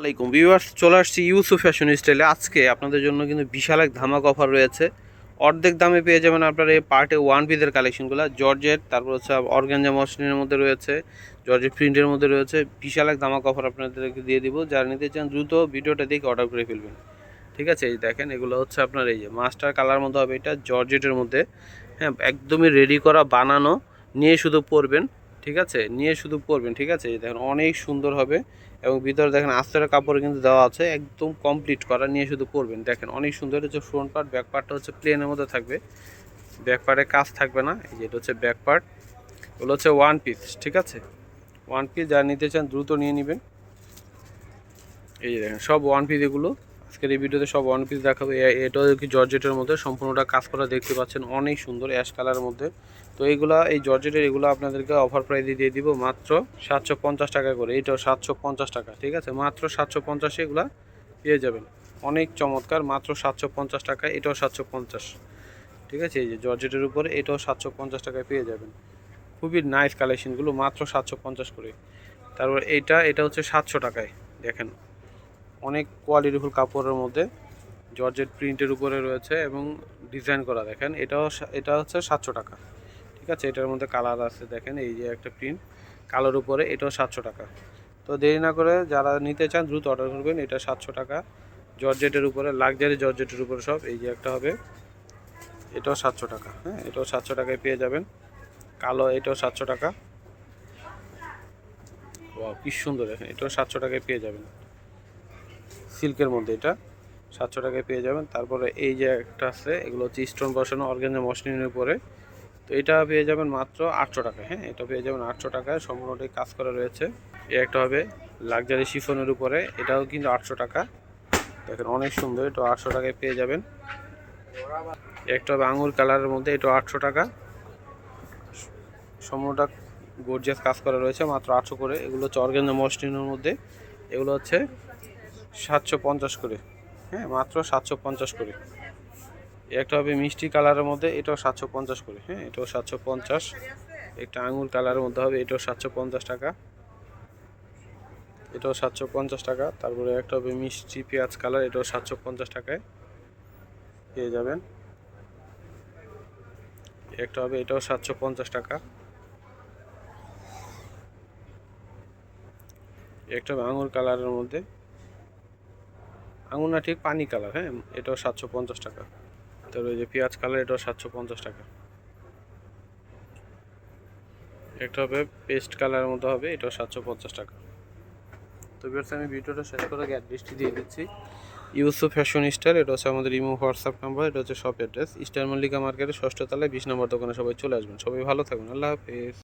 আসসালামাইকুম ভিউয়ার্স, চলে আসছি ইউসুফ ফ্যাশন স্টাইলে। আজকে আপনাদের জন্য কিন্তু বিশাল এক ধামাক অফার রয়েছে। অর্ধেক দামে পেয়ে যাবেন আপনারা এই পার্টে ওয়ান পিসের কালেকশনগুলো। জর্জেট, তারপর হচ্ছে অর্গানজা মসলিনের মধ্যে রয়েছে, জর্জেট প্রিন্টের মধ্যে রয়েছে। বিশাল এক ধামাক অফার আপনাদেরকে দিয়ে দিব। যারা নিতে চান দ্রুত ভিডিওটা দেখে অর্ডার করে ফেলবেন। ঠিক আছে, এই দেখেন এগুলো হচ্ছে আপনার এই যে মাস্টার কালার মধ্যে হবে, এটা জর্জেটের মধ্যে। হ্যাঁ, একদমই রেডি করা, বানানো, নিয়ে শুধু পরবেন। ঠিক আছে, নিয়ে শুধু পরবেন। ঠিক আছে, দেখেন অনেক সুন্দর হবে এবং ভিতরে দেখেন আস্তরের কাপড় কিন্তু দেওয়া আছে, একদম কমপ্লিট করা, নিয়ে শুধু পরবেন। দেখেন অনেক সুন্দর হচ্ছে ফ্রন্ট পার্ট, ব্যাক পার্টটা হচ্ছে প্লেনের মধ্যে থাকবে, ব্যাক পার্টে কাজ থাকবে না। এই যে এটা হচ্ছে ব্যাক পার্ট, ওগুলো হচ্ছে ওয়ান পিস। ঠিক আছে, ওয়ান পিস যারা নিতে চান দ্রুত নিয়ে নেবেন। এই যে দেখেন সব ওয়ান পিস এগুলো। আজকের এই ভিডিওতে সব ওয়ান পিস দেখাবো। এটাও কি জর্জেটের মধ্যে সম্পূর্ণটা কাজ করা দেখতে পাচ্ছেন, অনেক সুন্দর অ্যাশ কালারের মধ্যে। তো এইগুলা এই জর্জেটের এগুলো আপনাদেরকে অফার প্রাইসে দিয়ে দিব মাত্র 750 টাকা করে। এইটাও 750 টাকা। ঠিক আছে, মাত্র 750 এগুলা পেয়ে যাবেন। অনেক চমৎকার, মাত্র 750 টাকায়। এটাও 750। ঠিক আছে, এই যে জর্জেটের উপরে এটাও 750 টাকায় পেয়ে যাবেন। খুবই নাইস কালেকশনগুলো, মাত্র 750 করে। তারপর এটা হচ্ছে 700 টাকায়। দেখেন অনেক কোয়ালিটিফুল কাপড়ের মধ্যে জর্জেট প্রিন্টের উপরে রয়েছে এবং ডিজাইন করা। দেখেন এটা হচ্ছে 700 টাকা। ঠিক আছে, এটার মধ্যে কালার আছে, দেখেন এই যে একটা প্রিন্ট কালোর উপরে, এটাও 700 টাকা। তো দেরি না করে যারা নিতে চান দ্রুত অর্ডার করবেন। এটা 700 টাকা জর্জেটের উপরে, লাক্সারি জর্জেটের উপরে সব। এই যে একটা হবে, এটাও 700 টাকা। হ্যাঁ, এটাও 700 টাকায় পেয়ে যাবেন। কালো, এটাও 700 টাকা। ও কি সুন্দর, দেখেন এটাও 700 টাকায় পেয়ে যাবেন। সিল্কের মধ্যে এটা 700 টাকায় পেয়ে যাবেন। তারপরে এই যে একটা আছে, এগুলো হচ্ছে স্টোন বসানো অর্গানজা মসলিনের উপরে। তো এটা পেয়ে যাবেন মাত্র 800 টাকায়। হ্যাঁ, এটা পেয়ে যাবেন 800 টাকায়, সম্পূর্ণটাই কাজ করা রয়েছে। এই একটা হবে লাক্সারি শিফনের উপরে, এটাও কিন্তু 800 টাকা। দেখেন অনেক সুন্দর, এটা 800 টাকায় পেয়ে যাবেন। একটা হবে আঙুর কালারের মধ্যে, এটা 800 টাকা। সম্পূর্ণটা গর্জিয়াস কাজ করা রয়েছে, মাত্র 800 করে। এগুলো হচ্ছে অর্গানজা মসলিনের মধ্যে, এগুলো হচ্ছে 750 করে। হ্যাঁ, মাত্র 750 করে। একটা হবে মিষ্টি কালারের মধ্যে, এটাও 750 করে। হ্যাঁ, এটাও 750। একটা আঙুর কালারের মধ্যে হবে, এটাও 750 টাকা। এটাও 750 টাকা। তারপরে একটা হবে মিষ্টি পেঁয়াজ কালার, এটাও 750 টাকায় পেয়ে যাবেন। একটা হবে, এটাও 750 টাকা। একটা হবে আঙুর কালারের মধ্যে, আঙুর না ঠিক পানি কালার। হ্যাঁ, এটাও 750 টাকা। তারপরে যে পেঁয়াজ কালার, এটাও 750 টাকা। একটা হবে পেস্ট কালারের মধ্যে হবে, এটাও 750 টাকা। তো ভিউয়ার্স, আমি ভিডিওটা শেষ করে অ্যাড্রেসটি দিয়ে দিচ্ছি। ইউসুফ ফ্যাশন স্টাইল, এটা হচ্ছে আমাদের ইমো হোয়াটসঅ্যাপ নাম্বার, এটা হচ্ছে শপ অ্যাড্রেস, স্টার মল্লিকা মার্কেটের 6ষ্ঠ তলায় 20 নম্বর দোকানে। সবাই চলে আসবেন। সবাই ভালো থাকবেন। আল্লাহ হাফেজ।